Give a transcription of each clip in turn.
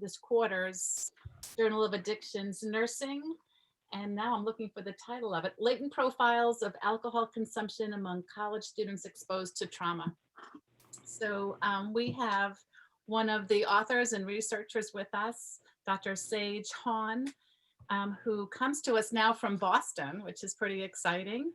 this quarter's Journal of Addictions Nursing. And now I'm looking for the title of it, Latent Profiles of Alcohol Consumption Among College Students Exposed to Trauma. So we have one of the authors and researchers with us, Dr. Sage Hawn, who comes to us now from Boston, which is pretty exciting,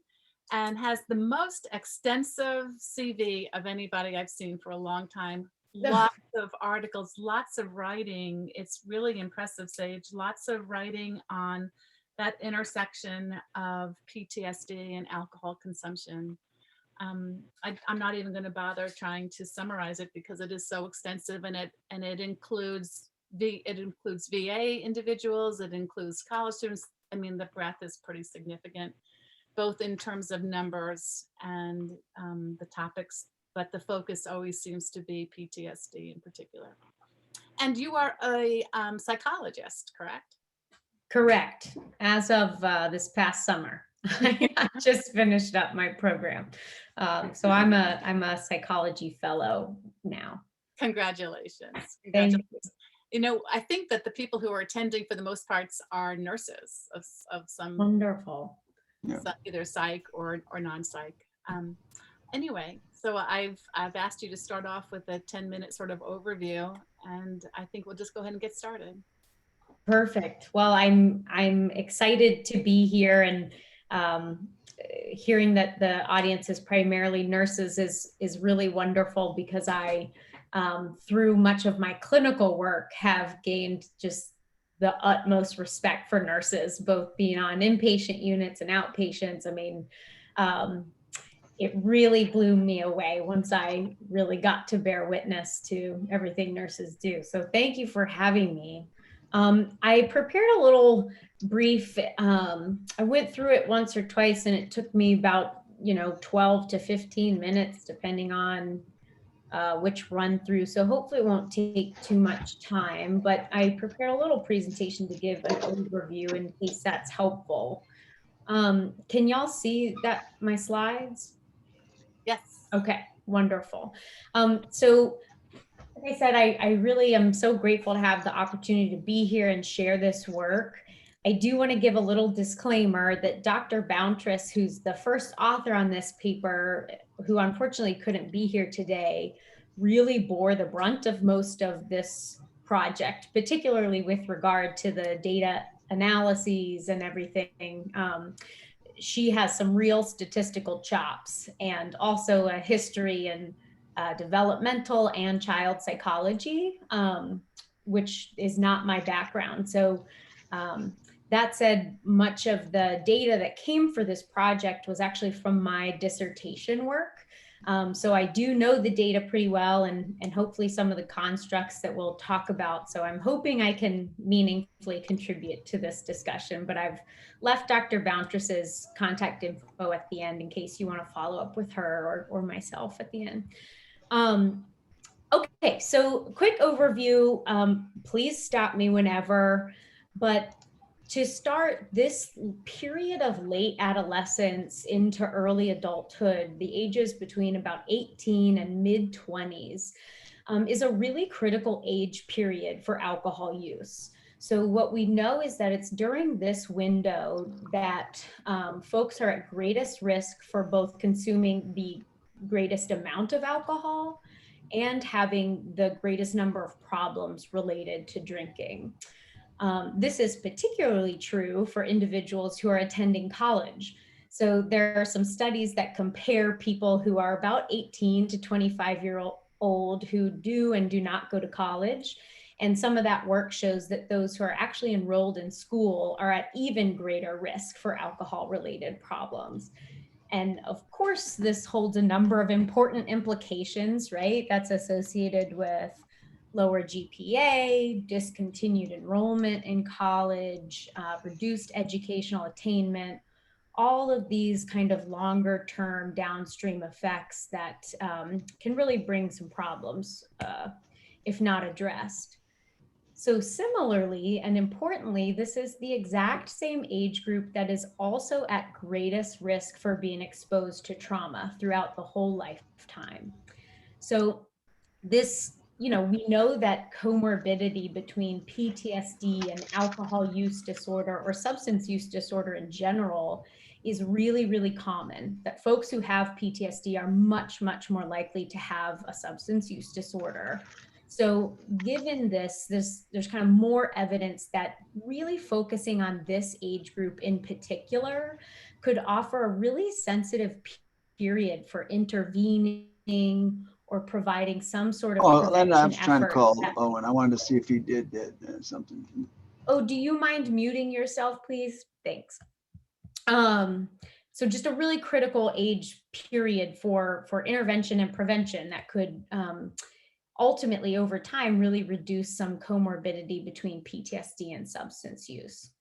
and has the most extensive CV of anybody I've seen for a long time. Lots of articles, lots of writing. It's really impressive, Sage. Lots of writing on that intersection of PTSD and alcohol consumption. I'm not even going to bother trying to summarize it because it is so extensive, and it includes VA individuals, it includes college students. I mean, the breadth is pretty significant, both in terms of numbers and the topics, but the focus always seems to be PTSD in particular. And you are a psychologist, correct? Correct. As of this past summer, I just finished up my program. So I'm a psychology fellow now. Congratulations. Thank you. You know, I think that the people who are attending for the most parts are nurses of some Wonderful. Either psych or non-psych. Anyway, so I've asked you to start off with a 10-minute sort of overview, and I think we'll just go ahead and get started. Perfect. Well, I'm excited to be here, and hearing that the audience is primarily nurses is really wonderful, because I, through much of my clinical work, have gained just the utmost respect for nurses, both being on inpatient units and outpatients. I mean, it really blew me away once I really got to bear witness to everything nurses do. So thank you for having me. I prepared a little brief. I went through it once or twice, and it took me about 12 to 15 minutes, depending on which run through. So hopefully it won't take too much time, but I prepared a little presentation to give an overview in case that's helpful. Can y'all see that, my slides? Yes. Okay, wonderful. So like I said, I really am so grateful to have the opportunity to be here and share this work. I do want to give a little disclaimer that Dr. Bountress, who's the first author on this paper, who unfortunately couldn't be here today, really bore the brunt of most of this project, particularly with regard to the data analyses and everything. She has some real statistical chops, and also a history in developmental and child psychology, which is not my background. So that said, much of the data that came for this project was actually from my dissertation work. So I do know the data pretty well, and hopefully some of the constructs that we'll talk about. So I'm hoping I can meaningfully contribute to this discussion, but I've left Dr. Bountress's contact info at the end in case you want to follow up with her or myself at the end. Okay, so quick overview, please stop me whenever, but to start, this period of late adolescence into early adulthood, the ages between about 18 and mid-20s, is a really critical age period for alcohol use. So what we know is that it's during this window that folks are at greatest risk for both consuming the greatest amount of alcohol and having the greatest number of problems related to drinking. This is particularly true for individuals who are attending college. So there are some studies that compare people who are about 18 to 25-year-old who do and do not go to college. And some of that work shows that those who are actually enrolled in school are at even greater risk for alcohol-related problems. And of course, this holds a number of important implications, right? That's associated with lower GPA, discontinued enrollment in college, reduced educational attainment, all of these kind of longer term downstream effects that can really bring some problems if not addressed. So similarly and importantly, this is the exact same age group that is also at greatest risk for being exposed to trauma throughout the whole lifetime. So this we know that comorbidity between PTSD and alcohol use disorder or substance use disorder in general is really, really common, that folks who have PTSD are much, much more likely to have a substance use disorder. So given this, there's kind of more evidence that really focusing on this age group in particular could offer a really sensitive period for intervening or providing some sort of Oh, Linda, I prevention was trying to effort. call Owen. I wanted to see if he did that something. Oh, do you mind muting yourself, please? Thanks. So just a really critical age period for intervention and prevention that could ultimately over time really reduce some comorbidity between PTSD and substance use.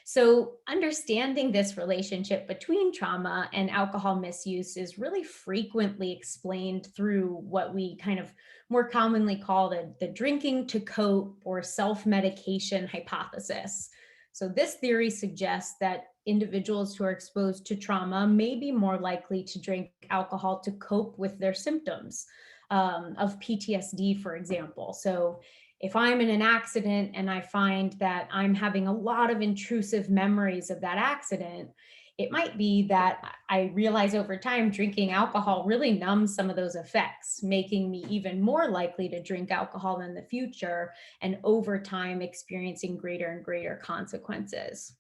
So understanding this relationship between trauma and alcohol misuse is really frequently explained through what we kind of more commonly call the drinking to cope or self-medication hypothesis. So this theory suggests that individuals who are exposed to trauma may be more likely to drink alcohol to cope with their symptoms of PTSD, for example. So if I'm in an accident and I find that I'm having a lot of intrusive memories of that accident, it might be that I realize over time drinking alcohol really numbs some of those effects, making me even more likely to drink alcohol in the future and over time experiencing greater and greater consequences.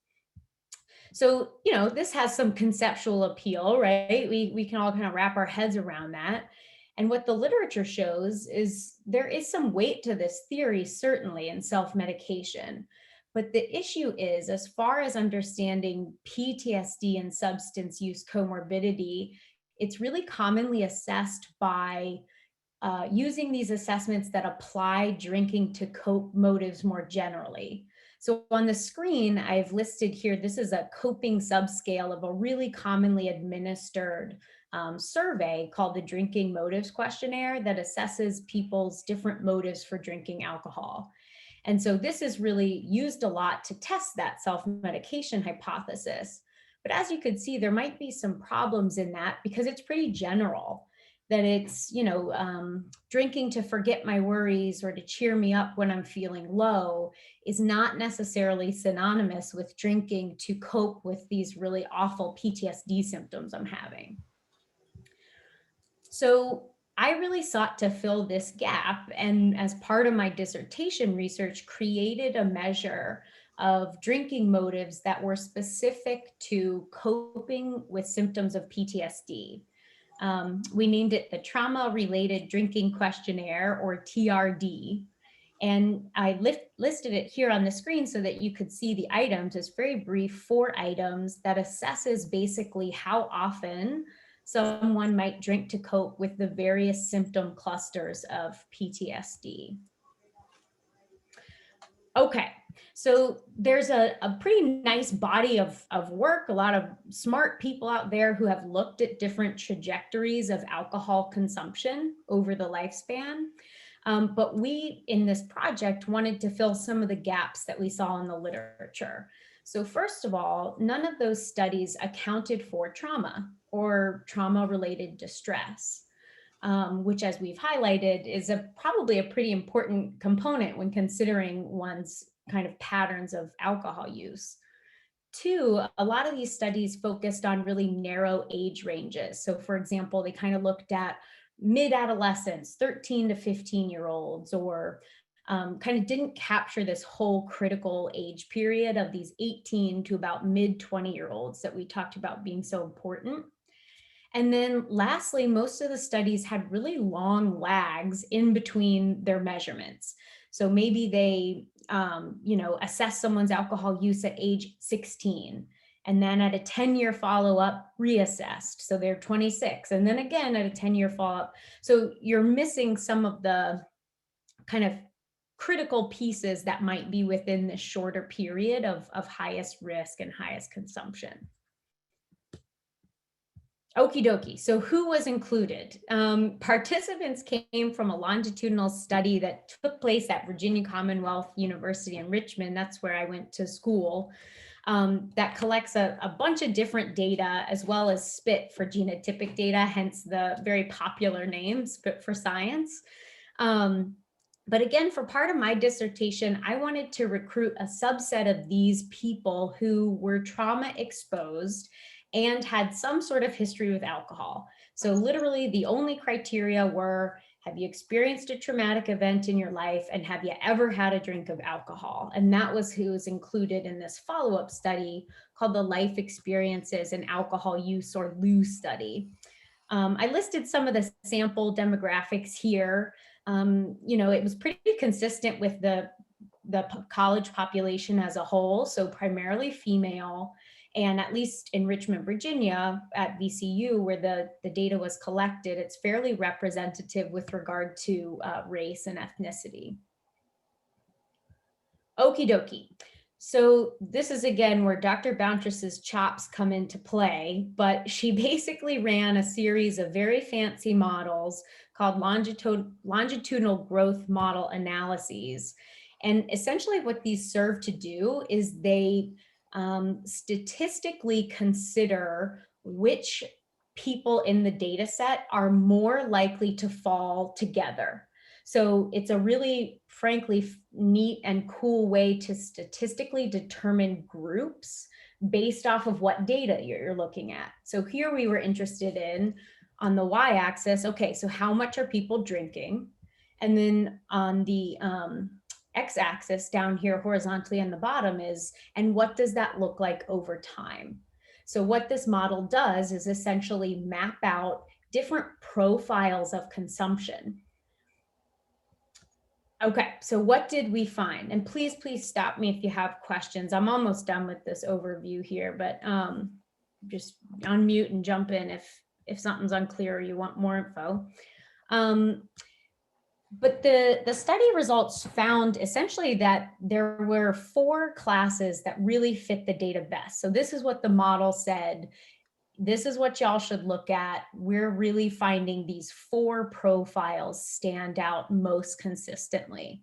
So, this has some conceptual appeal, right? We can all kind of wrap our heads around that. And what the literature shows is there is some weight to this theory, certainly, in self-medication. But the issue is, as far as understanding PTSD and substance use comorbidity, it's really commonly assessed by using these assessments that apply drinking to cope motives more generally. So on the screen, I've listed here, this is a coping subscale of a really commonly administered survey called the Drinking Motives Questionnaire that assesses people's different motives for drinking alcohol. And so this is really used a lot to test that self-medication hypothesis. But as you could see, there might be some problems in that because it's pretty general, that it's, drinking to forget my worries or to cheer me up when I'm feeling low is not necessarily synonymous with drinking to cope with these really awful PTSD symptoms I'm having. So I really sought to fill this gap, and as part of my dissertation research, created a measure of drinking motives that were specific to coping with symptoms of PTSD. We named it the Trauma-Related Drinking Questionnaire, or TRD. And I listed it here on the screen so that you could see the items. It's very brief, 4 items that assesses basically how often someone might drink to cope with the various symptom clusters of PTSD. Okay, so there's a pretty nice body of work, a lot of smart people out there who have looked at different trajectories of alcohol consumption over the lifespan. But we, in this project, wanted to fill some of the gaps that we saw in the literature. So first of all, none of those studies accounted for trauma or trauma-related distress, which, as we've highlighted, is probably a pretty important component when considering one's kind of patterns of alcohol use. 2, a lot of these studies focused on really narrow age ranges. So for example, they kind of looked at mid-adolescents, 13 to 15-year-olds, or kind of didn't capture this whole critical age period of these 18 to about mid-20-year-olds that we talked about being so important. And then lastly, most of the studies had really long lags in between their measurements. So maybe they, assess someone's alcohol use at age 16, and then at a 10-year follow-up reassessed. So they're 26, and then again at a 10-year follow-up. So you're missing some of the kind of critical pieces that might be within this shorter period of highest risk and highest consumption. Okie dokie. So who was included? Participants came from a longitudinal study that took place at Virginia Commonwealth University in Richmond. That's where I went to school. That collects a bunch of different data, as well as SPIT for genotypic data, hence the very popular name, SPIT for science. But again, for part of my dissertation, I wanted to recruit a subset of these people who were trauma exposed and had some sort of history with alcohol. So literally the only criteria were, have you experienced a traumatic event in your life, and have you ever had a drink of alcohol? And that was who was included in this follow-up study called the Life Experiences in Alcohol Use, or LU study. I listed some of the sample demographics here. It was pretty consistent with the college population as a whole, so primarily female. And at least in Richmond, Virginia, at VCU, where the data was collected, it's fairly representative with regard to race and ethnicity. Okie dokie. So this is again where Dr. Bountress's chops come into play, but she basically ran a series of very fancy models called longitudinal growth model analyses. And essentially what these serve to do is they statistically consider which people in the data set are more likely to fall together. So it's a really, frankly, neat and cool way to statistically determine groups based off of what data you're looking at. So here we were interested in, on the y-axis, okay, so how much are people drinking? And then on the x-axis down here horizontally on the bottom is, and what does that look like over time? So what this model does is essentially map out different profiles of consumption. Okay, so what did we find? And please stop me if you have questions. I'm almost done with this overview here, but just unmute and jump in if something's unclear or you want more info. But the study results found essentially that there were 4 classes that really fit the data best. So this is what the model said. This is what y'all should look at. We're really finding these 4 profiles stand out most consistently.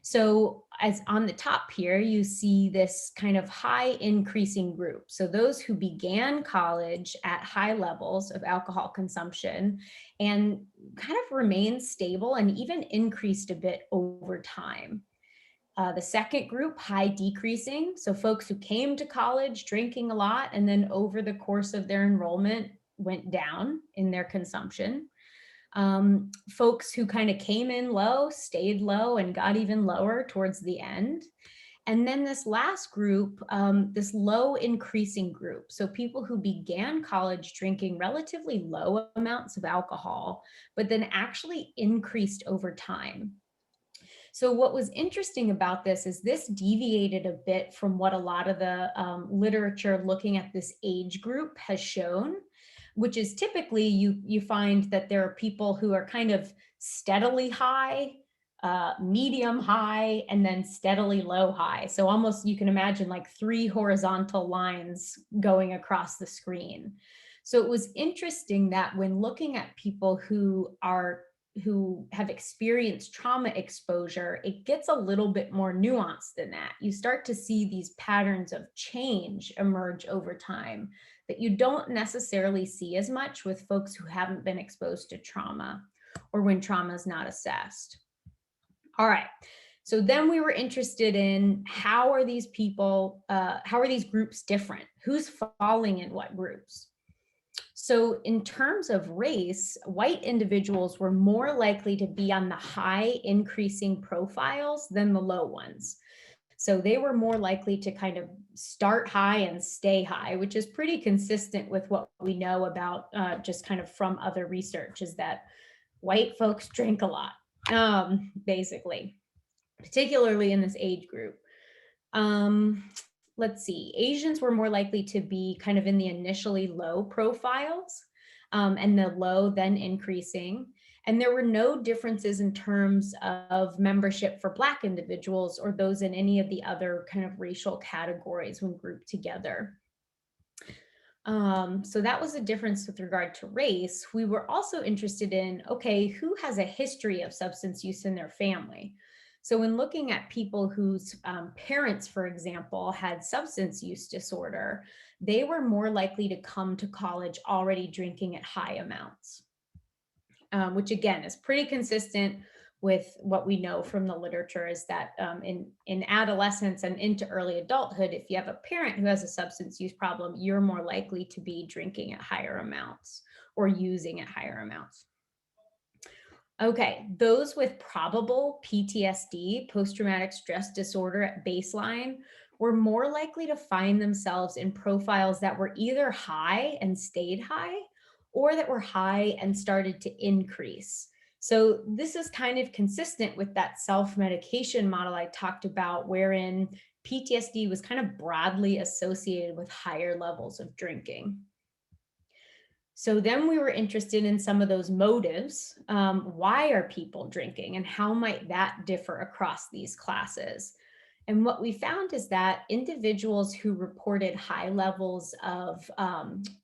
So as on the top here, you see this kind of high increasing group. So those who began college at high levels of alcohol consumption and kind of remained stable and even increased a bit over time. The second group, high decreasing. So folks who came to college drinking a lot and then over the course of their enrollment went down in their consumption. Folks who kind of came in low, stayed low, and got even lower towards the end. And then this last group, this low increasing group. So people who began college drinking relatively low amounts of alcohol, but then actually increased over time. So what was interesting about this is this deviated a bit from what a lot of the literature looking at this age group has shown, which is typically you find that there are people who are kind of steadily high, medium high, and then steadily low high. So almost you can imagine like 3 horizontal lines going across the screen. So it was interesting that when looking at people who have experienced trauma exposure, it gets a little bit more nuanced than that. You start to see these patterns of change emerge over time that you don't necessarily see as much with folks who haven't been exposed to trauma or when trauma is not assessed. All right, so then we were interested in how are these groups different? Who's falling in what groups? So in terms of race, white individuals were more likely to be on the high increasing profiles than the low ones. So they were more likely to kind of start high and stay high, which is pretty consistent with what we know about just kind of from other research, is that white folks drink a lot, basically, particularly in this age group. Let's see, Asians were more likely to be kind of in the initially low profiles, and the low then increasing. And there were no differences in terms of membership for Black individuals or those in any of the other kind of racial categories when grouped together. So that was a difference with regard to race. We were also interested in, okay, who has a history of substance use in their family? So when looking at people whose parents, for example, had substance use disorder, they were more likely to come to college already drinking at high amounts, which again is pretty consistent with what we know from the literature is that in adolescence and into early adulthood, if you have a parent who has a substance use problem, you're more likely to be drinking at higher amounts or using at higher amounts. Okay, those with probable PTSD, post-traumatic stress disorder at baseline, were more likely to find themselves in profiles that were either high and stayed high, or that were high and started to increase. So this is kind of consistent with that self-medication model I talked about, wherein PTSD was kind of broadly associated with higher levels of drinking. So then we were interested in some of those motives. Why are people drinking and how might that differ across these classes? And what we found is that individuals who reported high levels of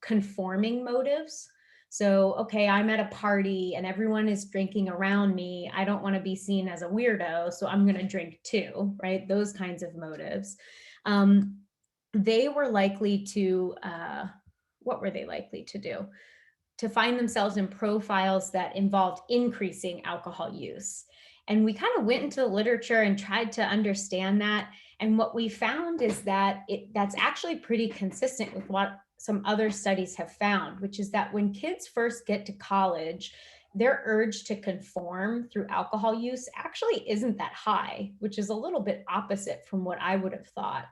conforming motives, so, okay, I'm at a party and everyone is drinking around me. I don't want to be seen as a weirdo, so I'm going to drink too, right? Those kinds of motives. They were likely to, what were they likely to do? To find themselves in profiles that involved increasing alcohol use. And we kind of went into the literature and tried to understand that. And what we found is that that's actually pretty consistent with what some other studies have found, which is that when kids first get to college, their urge to conform through alcohol use actually isn't that high, which is a little bit opposite from what I would have thought.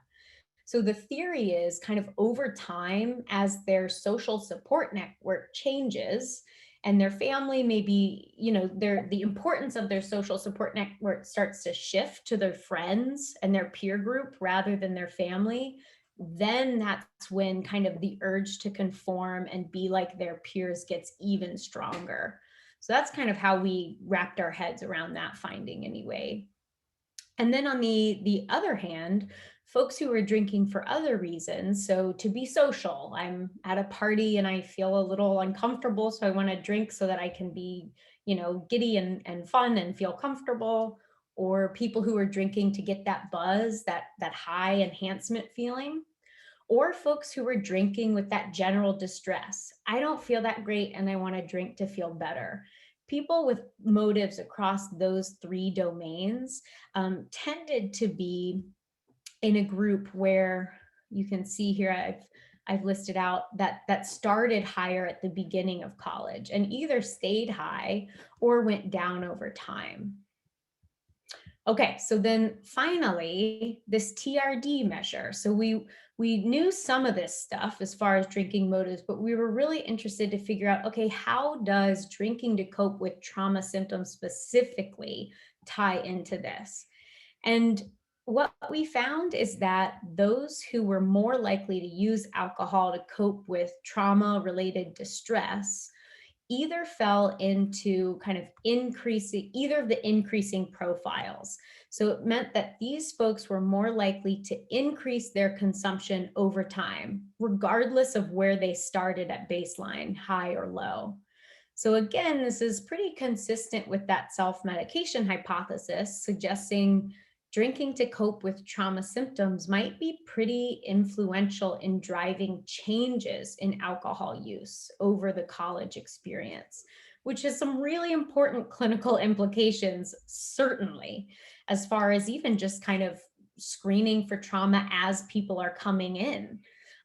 So the theory is kind of over time, as their social support network changes and their family maybe, the importance of their social support network starts to shift to their friends and their peer group rather than their family, then that's when kind of the urge to conform and be like their peers gets even stronger. So that's kind of how we wrapped our heads around that finding anyway. And then on the other hand, folks who are drinking for other reasons, so to be social, I'm at a party and I feel a little uncomfortable, so I want to drink so that I can be, giddy and fun and feel comfortable, or people who are drinking to get that buzz, that high enhancement feeling, or folks who are drinking with that general distress. I don't feel that great and I want to drink to feel better. People with motives across those three domains tended to be in a group where you can see here, I've listed out that started higher at the beginning of college and either stayed high or went down over time. Okay, so then finally, this TRD measure. So we knew some of this stuff as far as drinking motives, but we were really interested to figure out, okay, how does drinking to cope with trauma symptoms specifically tie into this? And what we found is that those who were more likely to use alcohol to cope with trauma-related distress either fell into kind of either of the increasing profiles. So it meant that these folks were more likely to increase their consumption over time, regardless of where they started at baseline, high or low. So again, this is pretty consistent with that self-medication hypothesis, suggesting drinking to cope with trauma symptoms might be pretty influential in driving changes in alcohol use over the college experience, which has some really important clinical implications, certainly, as far as even just kind of screening for trauma as people are coming in.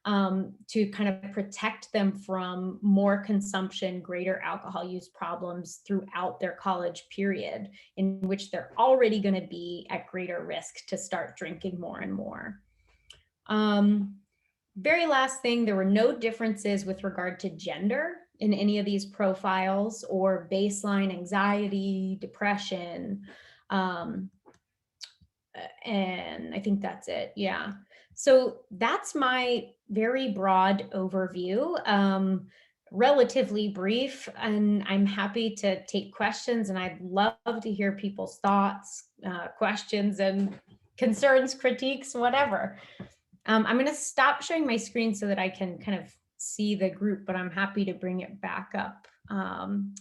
To kind of protect them from more consumption, greater alcohol use problems throughout their college period, in which they're already going to be at greater risk to start drinking more and more. Very last thing, there were no differences with regard to gender in any of these profiles or baseline anxiety, depression, and I think that's it. Yeah. So that's my very broad overview, relatively brief, and I'm happy to take questions, and I'd love to hear people's thoughts, questions and concerns, critiques, whatever. I'm going to stop sharing my screen so that I can kind of see the group, but I'm happy to bring it back up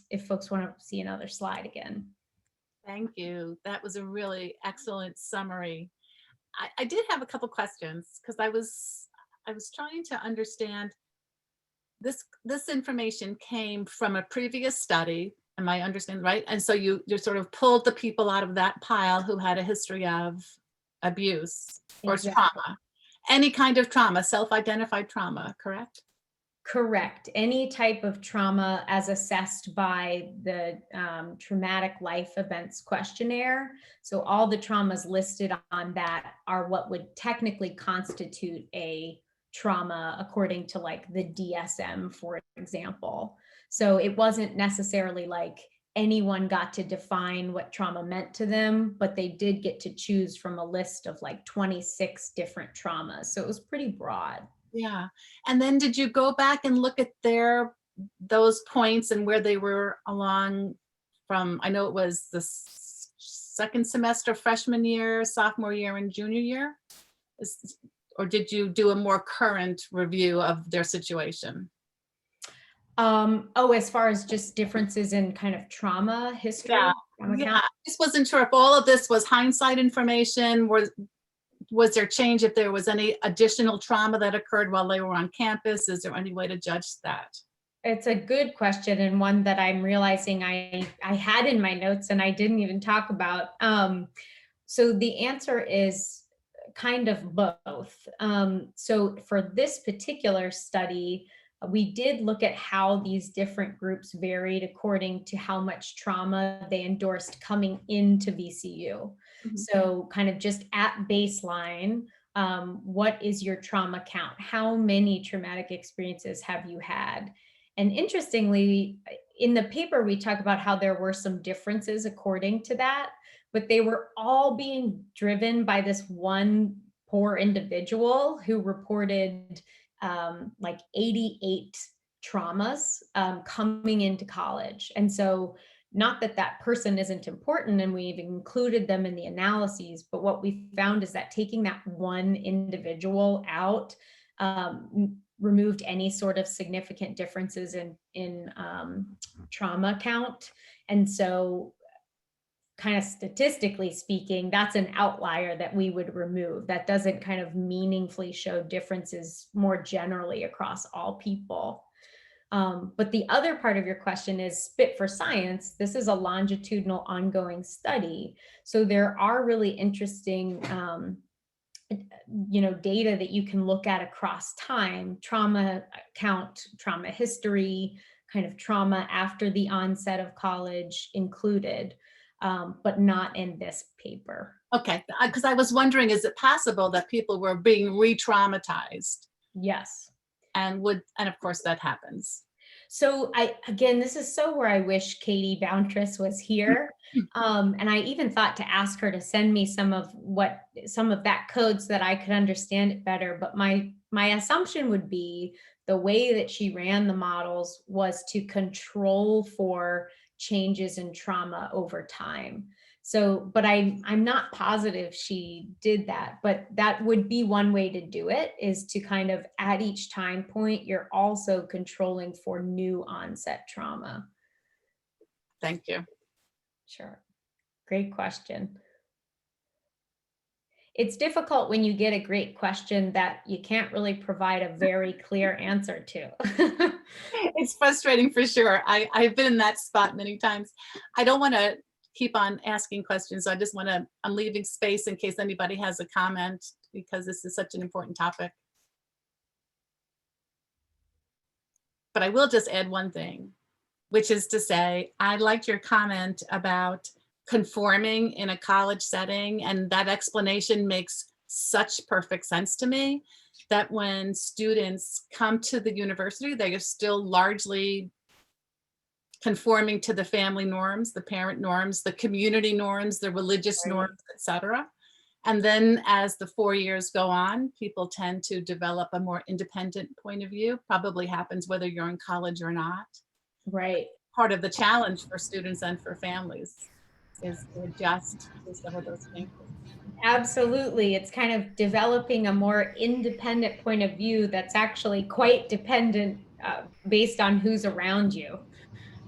if folks want to see another slide again. Thank you. That was a really excellent summary. I did have a couple questions because I was trying to understand this information came from a previous study, Am I understanding right? And so you sort of pulled the people out of that pile who had a history of abuse or Exactly. trauma, any kind of trauma, self-identified trauma, correct? Correct. Any type of trauma as assessed by the Traumatic Life Events Questionnaire. So all the traumas listed on that are what would technically constitute a trauma according to like the DSM, for example. So it wasn't necessarily like anyone got to define what trauma meant to them, but they did get to choose from a list of like 26 different traumas. So it was pretty broad. Yeah. And then did you go back and look at those points and where they were along from, I know it was the second semester, freshman year, sophomore year, and junior year? Or did you do a more current review of their situation? As far as just differences in kind of trauma history? Yeah. Yeah, I just wasn't sure if all of this was hindsight information. Was there change if there was any additional trauma that occurred while they were on campus? Is there any way to judge that? It's a good question, and one that I'm realizing I had in my notes and I didn't even talk about. So the answer is kind of both. So for this particular study, we did look at how these different groups varied according to how much trauma they endorsed coming into VCU. Mhm. So kind of just at baseline, what is your trauma count? How many traumatic experiences have you had? And interestingly, in the paper, we talk about how there were some differences according to that, but they were all being driven by this one poor individual who reported like 88 traumas coming into college. And so not that that person isn't important and we've included them in the analyses, but what we found is that taking that one individual out removed any sort of significant differences in trauma count. And so kind of statistically speaking, that's an outlier that we would remove. That doesn't kind of meaningfully show differences more generally across all people. But the other part of your question is fit for science. This is a longitudinal ongoing study. So there are really interesting data that you can look at across time, trauma count, trauma history, kind of trauma after the onset of college included, but not in this paper. Okay, because I was wondering, is it possible that people were being re-traumatized? Yes. And of course that happens. So this is so where I wish Katie Bountress was here. And I even thought to ask her to send me some of that code so that I could understand it better. But my assumption would be the way that she ran the models was to control for changes in trauma over time. So, but I'm not positive she did that, but that would be one way to do it, is to kind of at each time point, you're also controlling for new onset trauma. Thank you. Sure. Great question. It's difficult when you get a great question that you can't really provide a very clear answer to. It's frustrating for sure. I've been in that spot many times. I don't want to keep on asking questions. I just I'm leaving space in case anybody has a comment, because this is such an important topic. But I will just add one thing, which is to say, I liked your comment about conforming in a college setting, and that explanation makes such perfect sense to me, that when students come to the university, they are still largely conforming to the family norms, the parent norms, the community norms, the religious norms, etc. And then as the 4 years go on, people tend to develop a more independent point of view. Probably happens whether you're in college or not. Right. Part of the challenge for students and for families is to adjust to some of those things. Absolutely. It's kind of developing a more independent point of view that's actually quite dependent based on who's around you.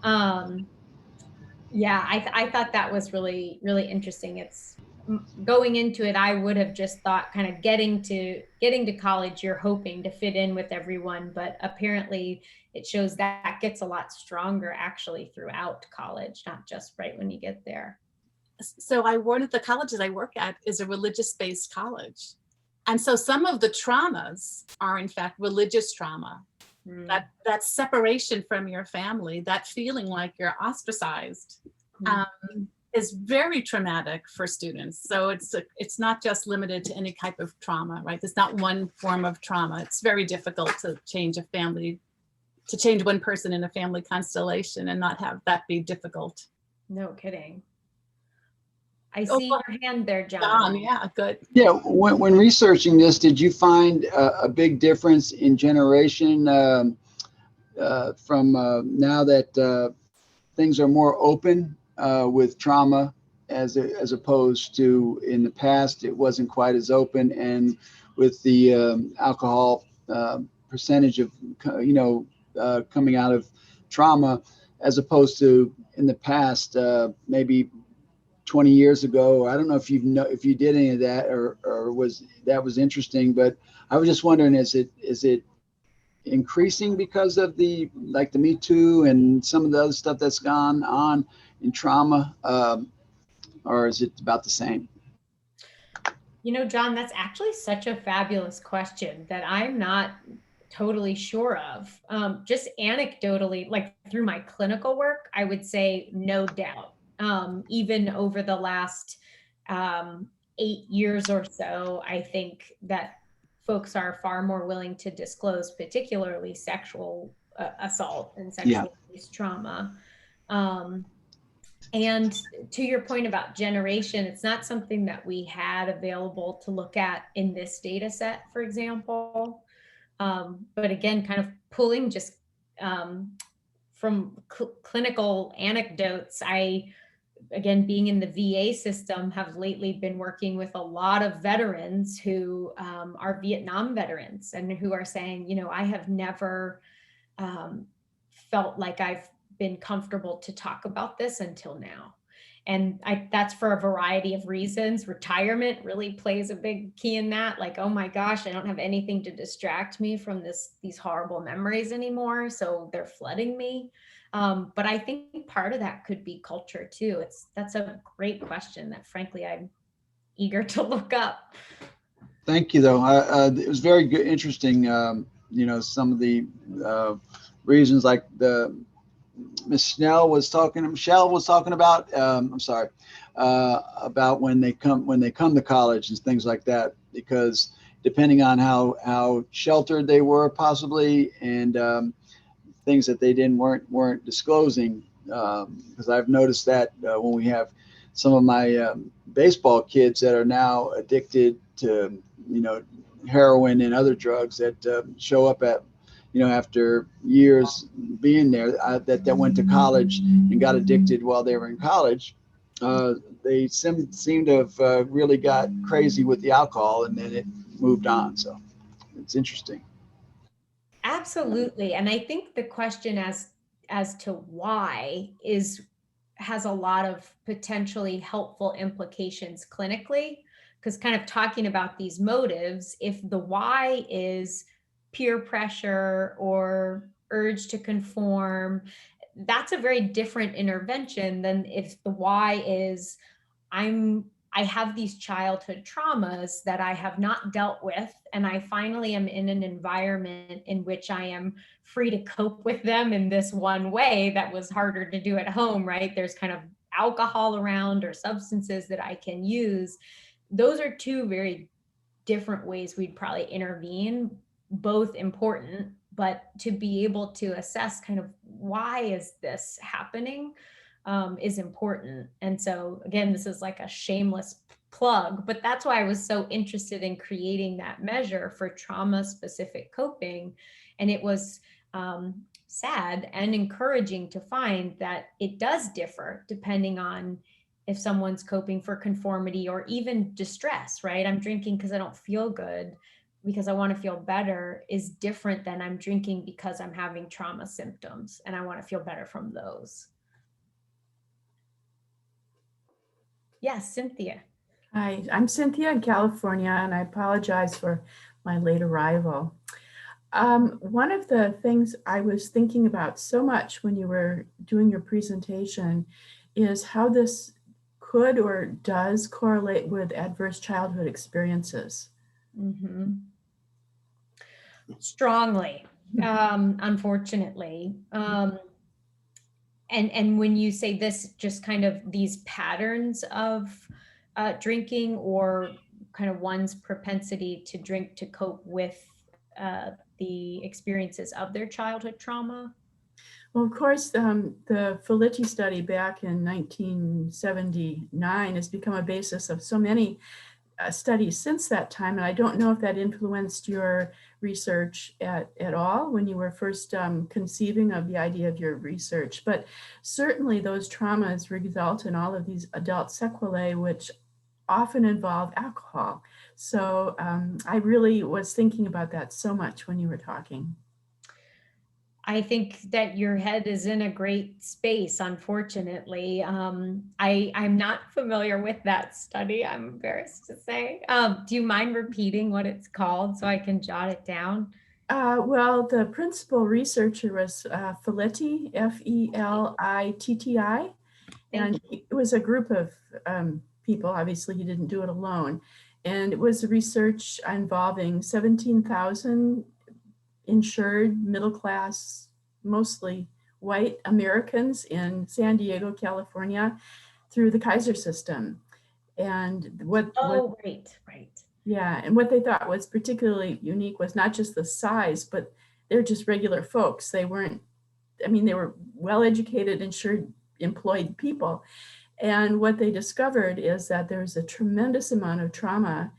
Yeah, I thought that was really, really interesting. It's going into it, I would have just thought kind of getting to college, you're hoping to fit in with everyone, but apparently it shows that gets a lot stronger actually throughout college, not just right when you get there. So I warned the college that I work at is a religious-based college. And so some of the traumas are in fact religious trauma. That separation from your family, that feeling like you're ostracized, is very traumatic for students. So it's not just limited to any type of trauma, right? There's not one form of trauma. It's very difficult to change a family, to change one person in a family constellation and not have that be difficult. No kidding. I see your hand there, John. John, yeah, good. Yeah, when researching this, did you find a big difference in generation from now that things are more open with trauma as opposed to in the past, it wasn't quite as open, and with the alcohol percentage of, coming out of trauma as opposed to in the past, maybe 20 years ago? I don't know if you did any of that or was interesting, but I was just wondering, is it increasing because of the Me Too and some of the other stuff that's gone on in trauma, or is it about the same? John, that's actually such a fabulous question that I'm not totally sure of. Just anecdotally, like through my clinical work, I would say no doubt. Even over the last 8 years or so, I think that folks are far more willing to disclose, particularly sexual assault and sexual abuse trauma. And to your point about generation, it's not something that we had available to look at in this data set, for example. But again, kind of pulling just from clinical anecdotes, again, being in the VA system, have lately been working with a lot of veterans who are Vietnam veterans and who are saying, I have never felt like I've been comfortable to talk about this until now. And that's for a variety of reasons. Retirement really plays a big key in that. Like, oh my gosh, I don't have anything to distract me from these horrible memories anymore. So they're flooding me. But I think part of that could be culture too. That's a great question that frankly, I'm eager to look up. Thank you though. It was very good, interesting. Some of the reasons, like Michelle was talking about, about when they come to college and things like that, because depending on how sheltered they were possibly, and things that they weren't disclosing, because I've noticed that when we have some of my baseball kids that are now addicted to heroin and other drugs that show up at after years being there, that went to college and got addicted while they were in college. They seem to have really got crazy with the alcohol, and then it moved on. So it's interesting. Absolutely. And I think the question as to why has a lot of potentially helpful implications clinically, because kind of talking about these motives, if the why is peer pressure or urge to conform, that's a very different intervention than if the why is I have these childhood traumas that I have not dealt with, and I finally am in an environment in which I am free to cope with them in this one way that was harder to do at home, right? There's kind of alcohol around or substances that I can use. Those are two very different ways we'd probably intervene, both important, but to be able to assess kind of why is this happening is important. And so again, this is like a shameless plug, but that's why I was so interested in creating that measure for trauma specific coping. And it was sad and encouraging to find that it does differ depending on if someone's coping for conformity or even distress, right? I'm drinking because I don't feel good, because I want to feel better, is different than I'm drinking because I'm having trauma symptoms and I want to feel better from those. Yes, Cynthia. Hi, I'm Cynthia in California, and I apologize for my late arrival. One of the things I was thinking about so much when you were doing your presentation is how this could or does correlate with adverse childhood experiences. Mhm. Strongly, unfortunately. And when you say this, just kind of these patterns of drinking, or kind of one's propensity to drink to cope with the experiences of their childhood trauma. Well, of course, the Felici study back in 1979 has become a basis of so many studies since that time. And I don't know if that influenced your research at all when you were first conceiving of the idea of your research. But certainly those traumas result in all of these adult sequelae, which often involve alcohol. So I really was thinking about that so much when you were talking. I think that your head is in a great space, unfortunately. I'm not familiar with that study, I'm embarrassed to say. Do you mind repeating what it's called so I can jot it down? Well, the principal researcher was Felitti, Felitti, and it was a group of people. Obviously, he didn't do it alone. And it was research involving 17,000 insured middle class, mostly white Americans in San Diego, California, through the Kaiser system. And Right. yeah, and what they thought was particularly unique was not just the size, but they're just regular folks. They weren't, I mean, they were well-educated, insured, employed people. And what they discovered is that there's a tremendous amount of trauma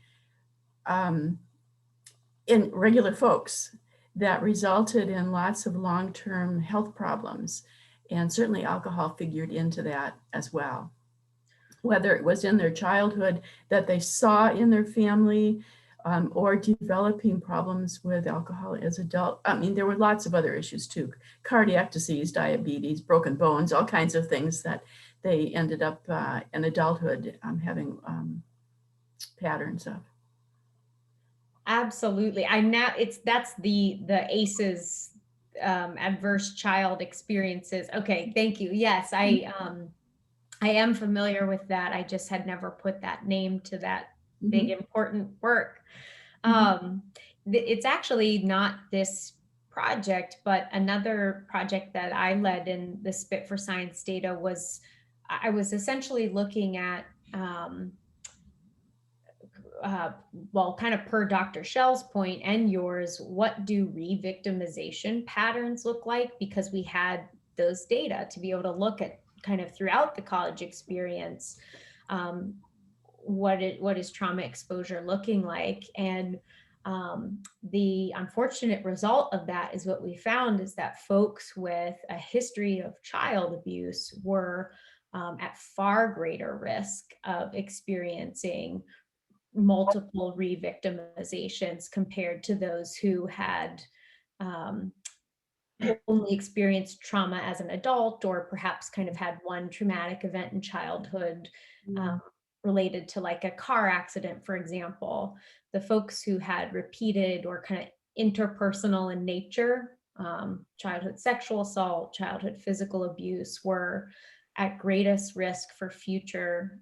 in regular folks that resulted in lots of long-term health problems. And certainly alcohol figured into that as well. Whether it was in their childhood that they saw in their family, or developing problems with alcohol as adult. I mean, there were lots of other issues too: cardiac disease, diabetes, broken bones, all kinds of things that they ended up in adulthood having patterns of. Absolutely. That's the ACEs, adverse child experiences. Okay, thank you. Yes, I am familiar with that. I just had never put that name to that big important work. It's actually not this project, but another project that I led in the Spit for Science data was, I was essentially looking at well, kind of per Dr. Shell's point and yours, what do re-victimization patterns look like? Because we had those data to be able to look at kind of throughout the college experience, what is trauma exposure looking like? And the unfortunate result of that is what we found is that folks with a history of child abuse were at far greater risk of experiencing multiple re-victimizations compared to those who had only experienced trauma as an adult, or perhaps kind of had one traumatic event in childhood related to like a car accident, for example. The folks who had repeated or kind of interpersonal in nature, childhood sexual assault, childhood physical abuse, were at greatest risk for future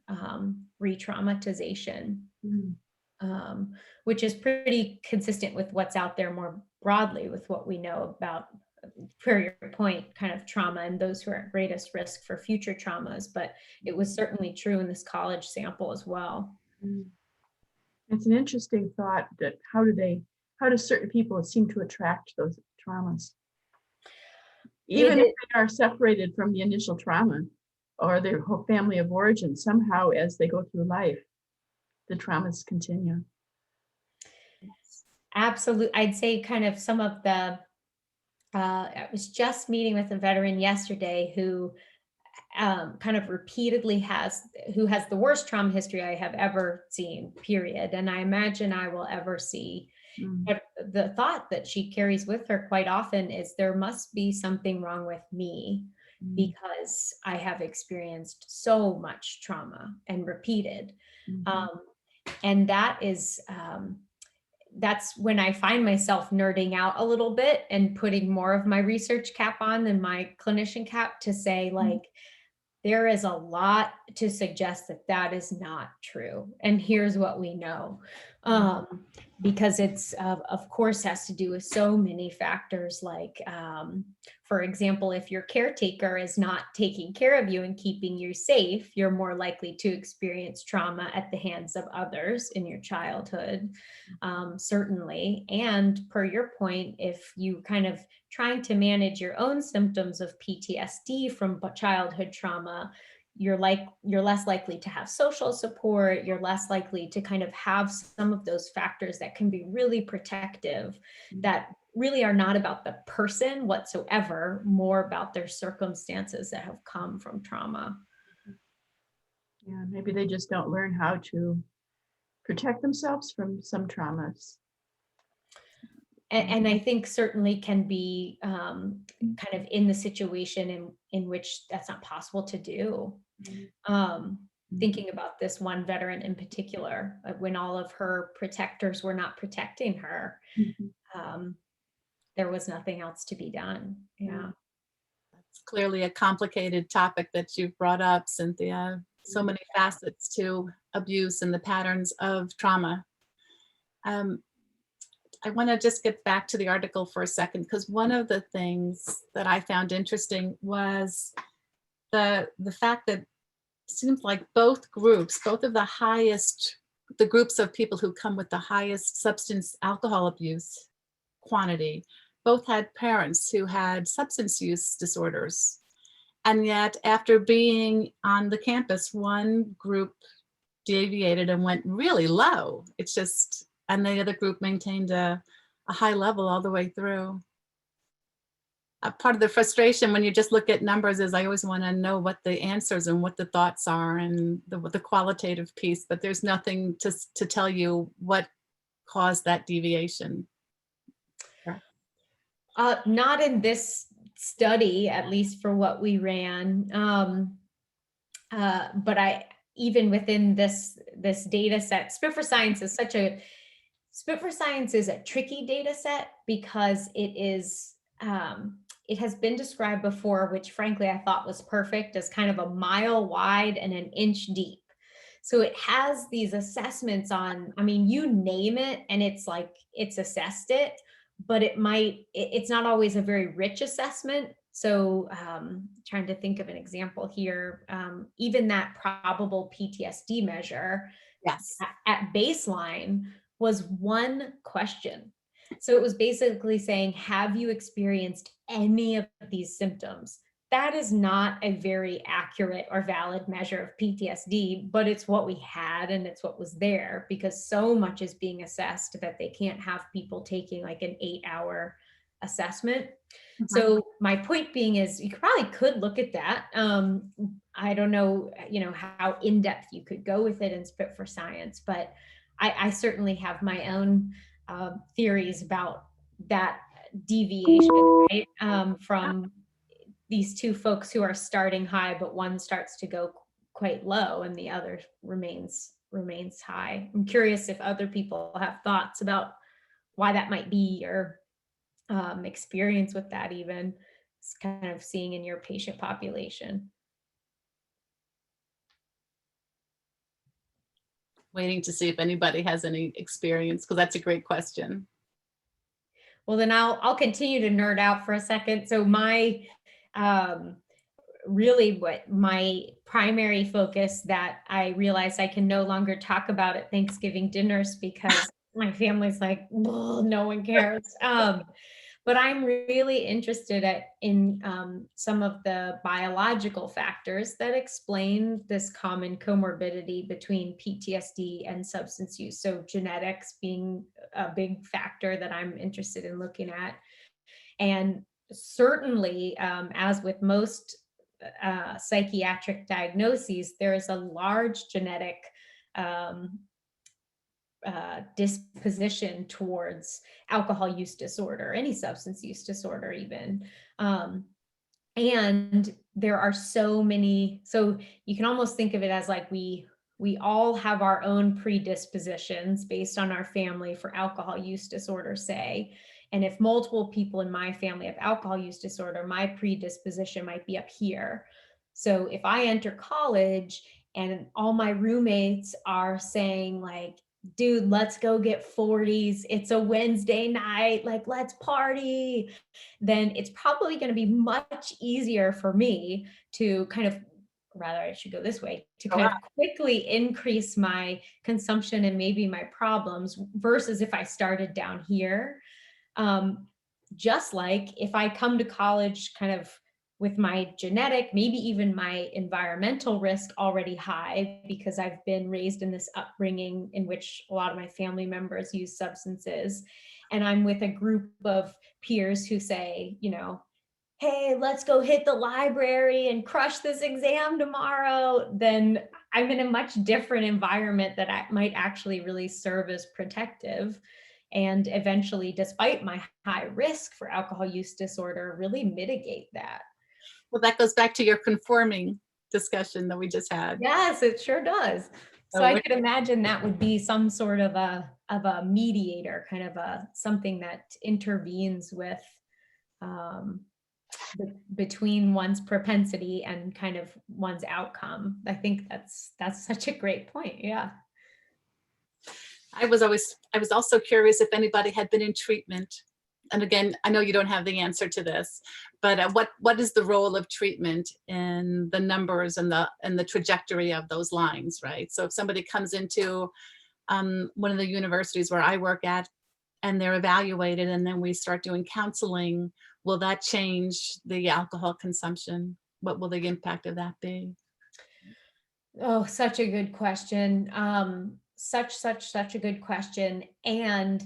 re-traumatization. Which is pretty consistent with what's out there more broadly with what we know about, per your point, kind of trauma and those who are at greatest risk for future traumas. But it was certainly true in this college sample as well. It's an interesting thought that how do certain people seem to attract those traumas? Even if they are separated from the initial trauma or their whole family of origin, somehow as they go through life, the traumas continue. Absolutely. I'd say kind of some of the, I was just meeting with a veteran yesterday who kind of repeatedly has the worst trauma history I have ever seen, period. And I imagine I will ever see. But the thought that she carries with her quite often is there must be something wrong with me because I have experienced so much trauma and repeated. And that is, that's when I find myself nerding out a little bit and putting more of my research cap on than my clinician cap to say, like, there is a lot to suggest that that is not true. And here's what we know. Because it's, of course, has to do with so many factors. Like, for example, if your caretaker is not taking care of you and keeping you safe, you're more likely to experience trauma at the hands of others in your childhood, certainly. And per your point, if you kind of trying to manage your own symptoms of PTSD from childhood trauma, you're less likely to have social support. You're less likely to kind of have some of those factors that can be really protective, that really are not about the person whatsoever, more about their circumstances that have come from trauma. Yeah, maybe they just don't learn how to protect themselves from some traumas. And I think certainly can be kind of in the situation in which that's not possible to do. Thinking about this one veteran in particular, when all of her protectors were not protecting her, there was nothing else to be done. Yeah. It's clearly a complicated topic that you've brought up, Cynthia. So many facets to abuse and the patterns of trauma. I want to just get back to the article for a second, because one of the things that I found interesting was the fact that it seems like both groups, both of the groups of people who come with the highest substance alcohol abuse quantity, both had parents who had substance use disorders. And yet after being on the campus, one group deviated and went really low. It's just, and the other group maintained a high level all the way through. Part of the frustration when you just look at numbers is I always want to know what the answers and what the thoughts are and the qualitative piece, but there's nothing to tell you what caused that deviation. Not in this study, at least for what we ran. But even within this data set, Spit for Science is a tricky data set because it has been described before, which frankly I thought was perfect, as kind of a mile wide and an inch deep. So it has these assessments on, I mean, you name it and it's like, it's assessed it, but it's not always a very rich assessment. So trying to think of an example here, even that probable PTSD measure, Yes, at baseline was one question. So it was basically saying, have you experienced any of these symptoms? That is not a very accurate or valid measure of PTSD, but it's what we had and it's what was there, because so much is being assessed that they can't have people taking like an 8-hour assessment. So my point being is you probably could look at that. I don't know, how in depth you could go with it in Spit for Science, but I certainly have my own theories about that deviation, right? From these two folks who are starting high, but one starts to go quite low and the other remains high. I'm curious if other people have thoughts about why that might be, or experience with that, even kind of seeing in your patient population. waiting to see if anybody has any experience, because that's a great question. Well, then I'll continue to nerd out for a second. So my really what my primary focus that I realized I can no longer talk about at Thanksgiving dinners because my family's like, no one cares. But I'm really interested in some of the biological factors that explain this common comorbidity between PTSD and substance use. So genetics being a big factor that I'm interested in looking at. And certainly, as with most psychiatric diagnoses, there is a large genetic disposition towards alcohol use disorder, any substance use disorder even. And there are so many, so you can almost think of it as like we we all have our own predispositions based on our family for alcohol use disorder, say. And if multiple people in my family have alcohol use disorder, my predisposition might be up here. So if I enter college and all my roommates are saying like, dude, let's go get 40s. It's a Wednesday night, like let's party. Then it's probably going to be much easier for me to kind of, rather I should go this way, to kind of quickly increase my consumption and maybe my problems versus if I started down here. Just like if I come to college kind of with my genetic, maybe even my environmental risk already high, because I've been raised in this upbringing in which a lot of my family members use substances. And I'm with a group of peers who say, you know, hey, let's go hit the library and crush this exam tomorrow, then I'm in a much different environment that I might actually really serve as protective. And eventually, despite my high risk for alcohol use disorder, really mitigate that. Well, that goes back to your conforming discussion that we just had. Yes, it sure does. So I could imagine that would be some sort of a mediator, kind of something that intervenes with between one's propensity and kind of one's outcome. I think that's such a great point. Yeah. I was also curious if anybody had been in treatment. And again, I know you don't have the answer to this, but what is the role of treatment in the numbers and the trajectory of those lines, right? So if somebody comes into one of the universities where I work at and they're evaluated and then we start doing counseling, will that change the alcohol consumption? What will the impact of that be? Oh, such a good question. Such a good question. And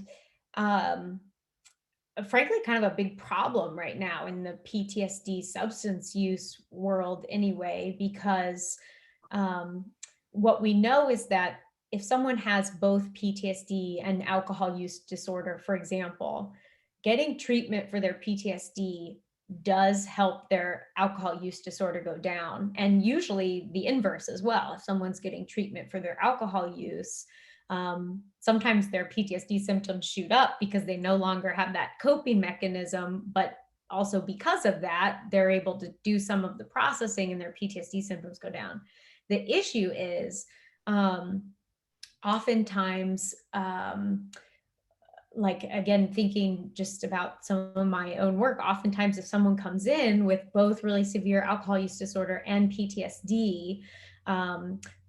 frankly, kind of a big problem right now in the PTSD substance use world anyway, because what we know is that if someone has both PTSD and alcohol use disorder, for example, getting treatment for their PTSD does help their alcohol use disorder go down. And usually the inverse as well. If someone's getting treatment for their alcohol use, sometimes their PTSD symptoms shoot up because they no longer have that coping mechanism, but also because of that, they're able to do some of the processing and their PTSD symptoms go down. The issue is oftentimes, like, again, thinking just about some of my own work, oftentimes if someone comes in with both really severe alcohol use disorder and PTSD,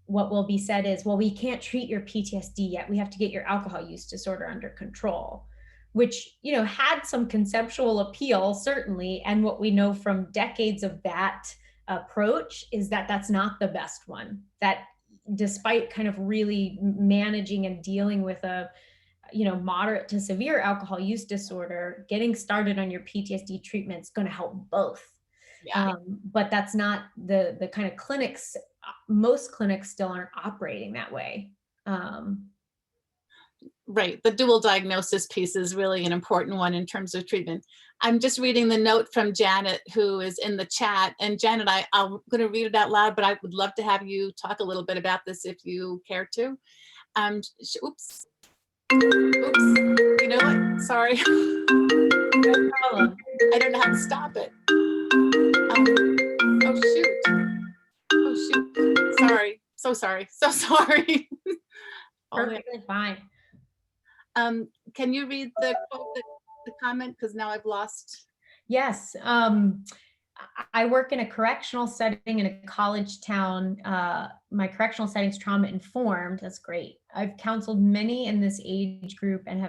what will be said is, well, we can't treat your PTSD yet. We have to get your alcohol use disorder under control, which, you know, had some conceptual appeal, certainly. And what we know from decades of that approach is that that's not the best one. That despite kind of really managing and dealing with a, you know, moderate to severe alcohol use disorder, getting started on your PTSD treatment is going to help both. Yeah. But that's not the kind of clinics. Most clinics still aren't operating that way. Right. The dual diagnosis piece is really an important one in terms of treatment. I'm just reading the note from Janet, who is in the chat. And Janet, I'm going to read it out loud, but I would love to have you talk a little bit about this if you care to. Oops. You know what? Sorry. No problem. I don't know how to stop it. Oh, shoot. Oh, shoot. Sorry. So sorry. So sorry. Perfectly fine. Can you read the quote, the comment? Because now I've lost. Yes. I work in a correctional setting in a college town. My correctional setting is trauma informed. That's great. I've counseled many in this age group and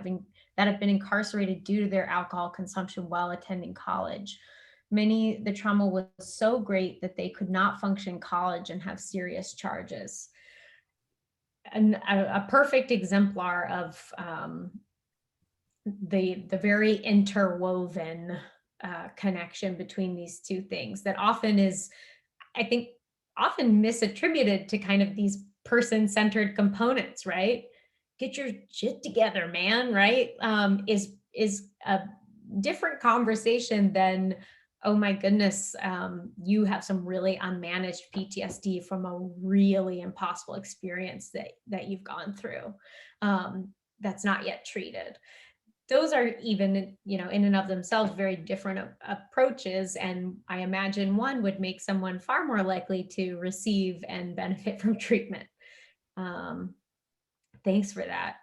that have been incarcerated due to their alcohol consumption while attending college. Many, the trauma was so great that they could not function in college and have serious charges. And a perfect exemplar of the very interwoven connection between these two things that often is, I think, often misattributed to kind of these person-centered components, right? Get your shit together, man, right? Is a different conversation than oh my goodness, you have some really unmanaged PTSD from a really impossible experience that you've gone through, that's not yet treated. Those are even, in and of themselves, very different approaches. And I imagine one would make someone far more likely to receive and benefit from treatment. Thanks for that.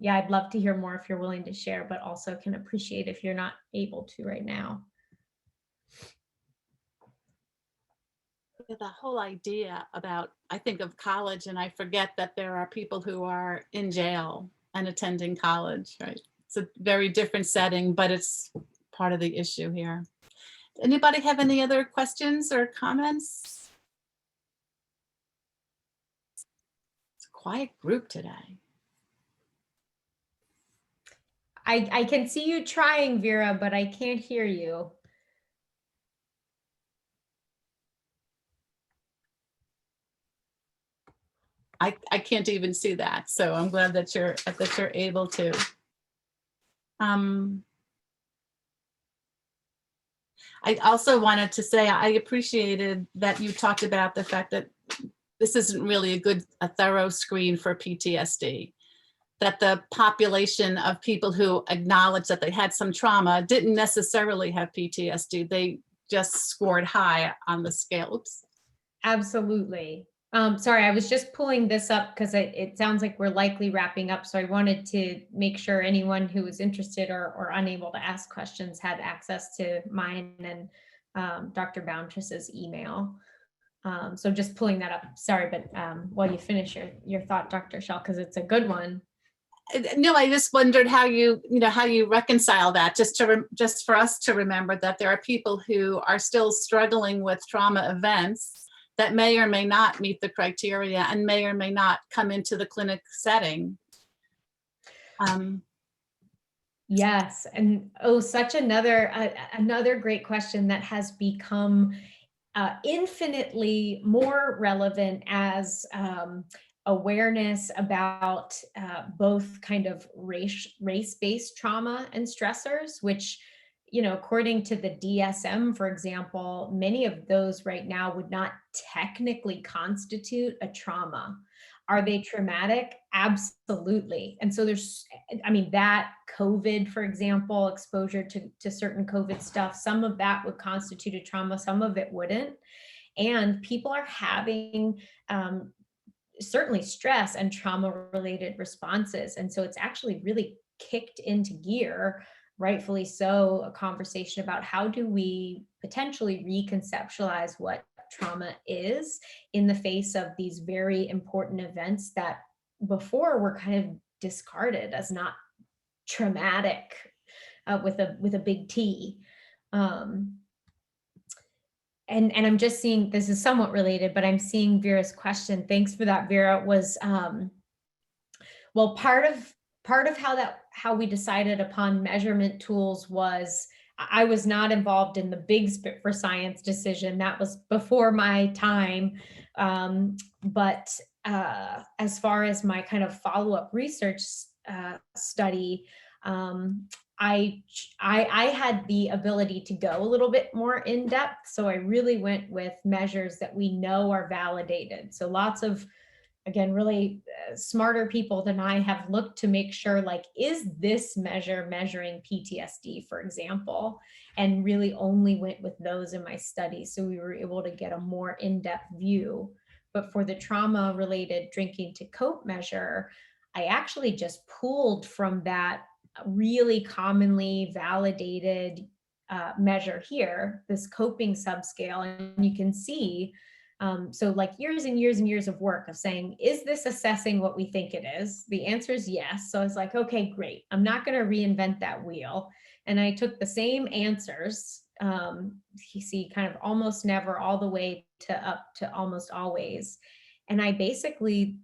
Yeah, I'd love to hear more if you're willing to share, but also can appreciate if you're not able to right now. The whole idea about, I think of college and I forget that there are people who are in jail and attending college, right? It's a very different setting, but it's part of the issue here. Anybody have any other questions or comments? It's a quiet group today. I can see you trying, Vera, but I can't hear you. I can't even see that, so I'm glad that you're able to. I also wanted to say I appreciated that you talked about the fact that this isn't really a thorough screen for PTSD, that the population of people who acknowledged that they had some trauma didn't necessarily have PTSD. They just scored high on the scale. Oops. Absolutely. Sorry, I was just pulling this up because it sounds like we're likely wrapping up. So I wanted to make sure anyone who was interested or unable to ask questions had access to mine and Dr. Bountress's email. So just pulling that up. Sorry, but while you finish your thought, Dr. Schell, because it's a good one. No, I just wondered how you reconcile that, just for us to remember that there are people who are still struggling with trauma events that may or may not meet the criteria and may or may not come into the clinic setting. Yes, and such another great question that has become infinitely more relevant as awareness about both kind of race-based trauma and stressors, which, according to the DSM, for example, many of those right now would not technically constitute a trauma. Are they traumatic? Absolutely. And so that COVID, for example, exposure to certain COVID stuff, some of that would constitute a trauma, some of it wouldn't. And people are having certainly stress and trauma-related responses. And so it's actually really kicked into gear, rightfully so, a conversation about how do we potentially reconceptualize what trauma is in the face of these very important events that before were kind of discarded as not traumatic with a big T. And I'm just seeing, this is somewhat related, but I'm seeing Vera's question. Thanks for that, Vera. Was well, part of how we decided upon measurement tools was, I was not involved in the big Spit for Science decision. That was before my time. But as far as my kind of follow-up research study, I had the ability to go a little bit more in depth. So I really went with measures that we know are validated. So lots of, again, really smarter people than I have looked to make sure, like, is this measure measuring PTSD, for example, and really only went with those in my study. So we were able to get a more in-depth view. But for the trauma-related drinking to cope measure, I actually just pulled from that really commonly validated measure here, this coping subscale. And you can see, so like years and years and years of work of saying, is this assessing what we think it is? The answer is yes. So I was like, okay, great. I'm not going to reinvent that wheel. And I took the same answers, you see kind of almost never all the way to up to almost always. And I basically,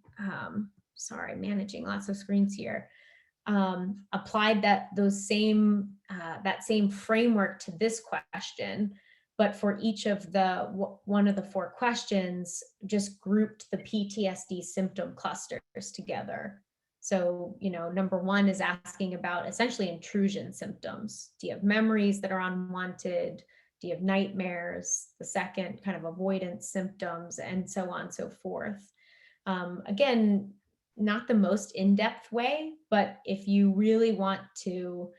sorry, managing lots of screens here, applied that same framework to this question, but for each of one of the 4 questions, just grouped the PTSD symptom clusters together. So, number 1 is asking about essentially intrusion symptoms. Do you have memories that are unwanted? do you have nightmares? The second, kind of avoidance symptoms, and so on and so forth. Again, not the most in-depth way, but if you really want to,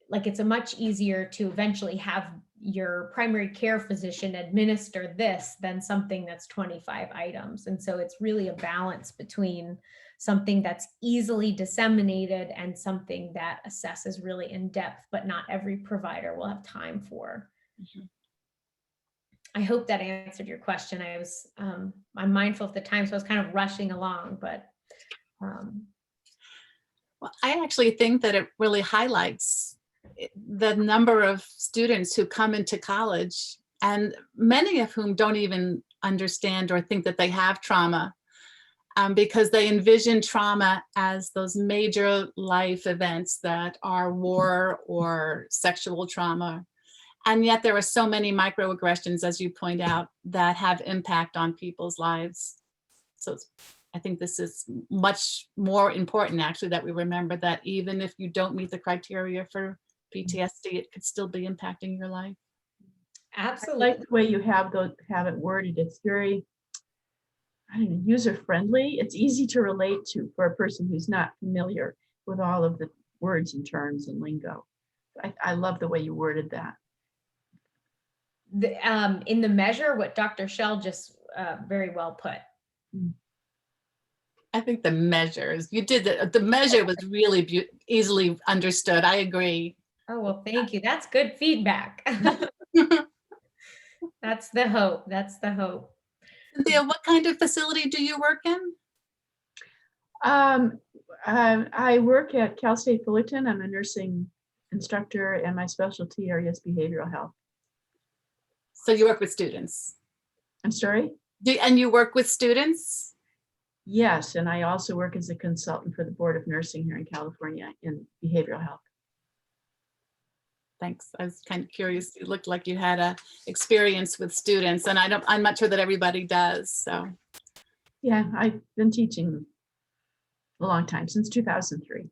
like, it's a much easier to eventually have your primary care physician administer this than something that's 25 items. And so it's really a balance between something that's easily disseminated and something that assesses really in depth, but not every provider will have time for. Mhm. I hope that answered your question. I'm mindful of the time, so I was kind of rushing along, but Well, I actually think that it really highlights the number of students who come into college, and many of whom don't even understand or think that they have trauma, because they envision trauma as those major life events that are war or sexual trauma. And yet there are so many microaggressions, as you point out, that have impact on people's lives. So I think this is much more important, actually, that we remember that even if you don't meet the criteria for PTSD, it could still be impacting your life. I absolutely. like the way you have it worded. It's very, I don't know, user friendly. It's easy to relate to for a person who's not familiar with all of the words and terms and lingo. I love the way you worded that. In the measure, what Dr. Shell just very well put. I think the measures, you did the measure was really easily understood. I agree. Oh, well, thank you. That's good feedback. That's the hope. That's the hope. Cynthia, what kind of facility do you work in? I work at Cal State Fullerton. I'm a nursing instructor, and my specialty area is behavioral health. So you work with students. I'm sorry? And you work with students? Yes, and I also work as a consultant for the Board of Nursing here in California in behavioral health. Thanks. I was kind of curious. You looked like you had a experience with students, and I'm not sure that everybody does. So Yeah, I've been teaching a long time, since 2003.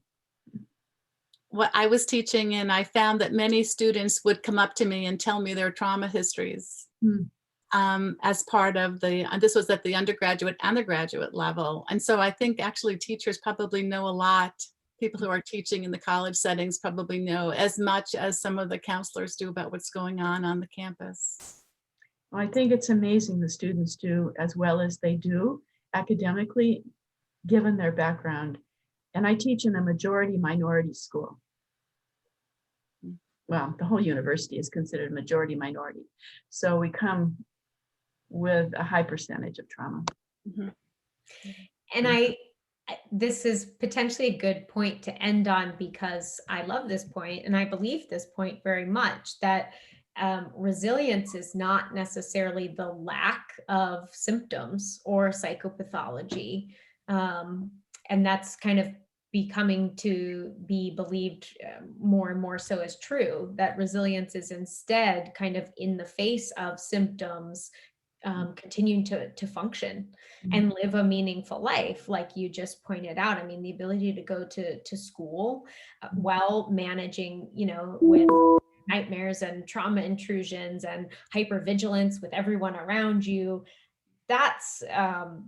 what I was teaching, and I found that many students would come up to me and tell me their trauma histories as part of this was at the undergraduate and the graduate level. And so I think actually teachers probably know a lot. People who are teaching in the college settings probably know as much as some of the counselors do about what's going on the campus. Well, I think it's amazing the students do as well as they do academically, given their background. And I teach in a majority minority school. Well, the whole university is considered majority minority. So we come with a high percentage of trauma. Mm-hmm. And this is potentially a good point to end on, because I love this point and I believe this point very much, that resilience is not necessarily the lack of symptoms or psychopathology. And that's kind of becoming to be believed more and more so as true, that resilience is instead kind of in the face of symptoms, continuing to function and live a meaningful life, like you just pointed out. I mean, the ability to go to school while managing, with nightmares and trauma intrusions and hypervigilance with everyone around you, that's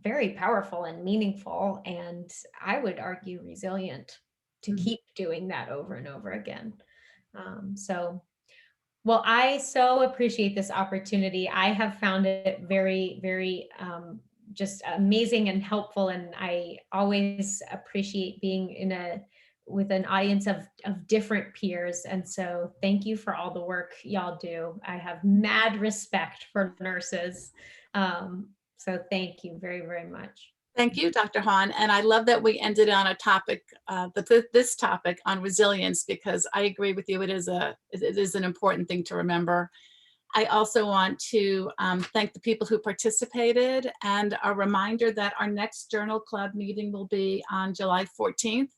very powerful and meaningful. And I would argue resilient to keep doing that over and over again. Well, I so appreciate this opportunity. I have found it very, very just amazing and helpful. And I always appreciate being with an audience of different peers. And so thank you for all the work y'all do. I have mad respect for nurses. So thank you very, very much. Thank you, Dr. Hawn. And I love that we ended on a topic, this topic on resilience, because I agree with you. It is an important thing to remember. I also want to thank the people who participated, and a reminder that our next Journal Club meeting will be on July 14th.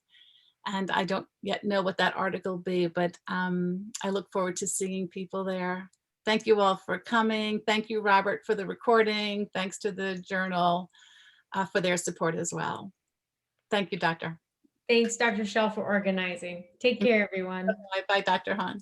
And I don't yet know what that article will be, but I look forward to seeing people there. Thank you all for coming. Thank you, Robert, for the recording. Thanks to the Journal for their support as well. Thank you, Doctor. Thanks, Dr. Shell, for organizing. Take care, everyone. Bye, Dr. Hawn.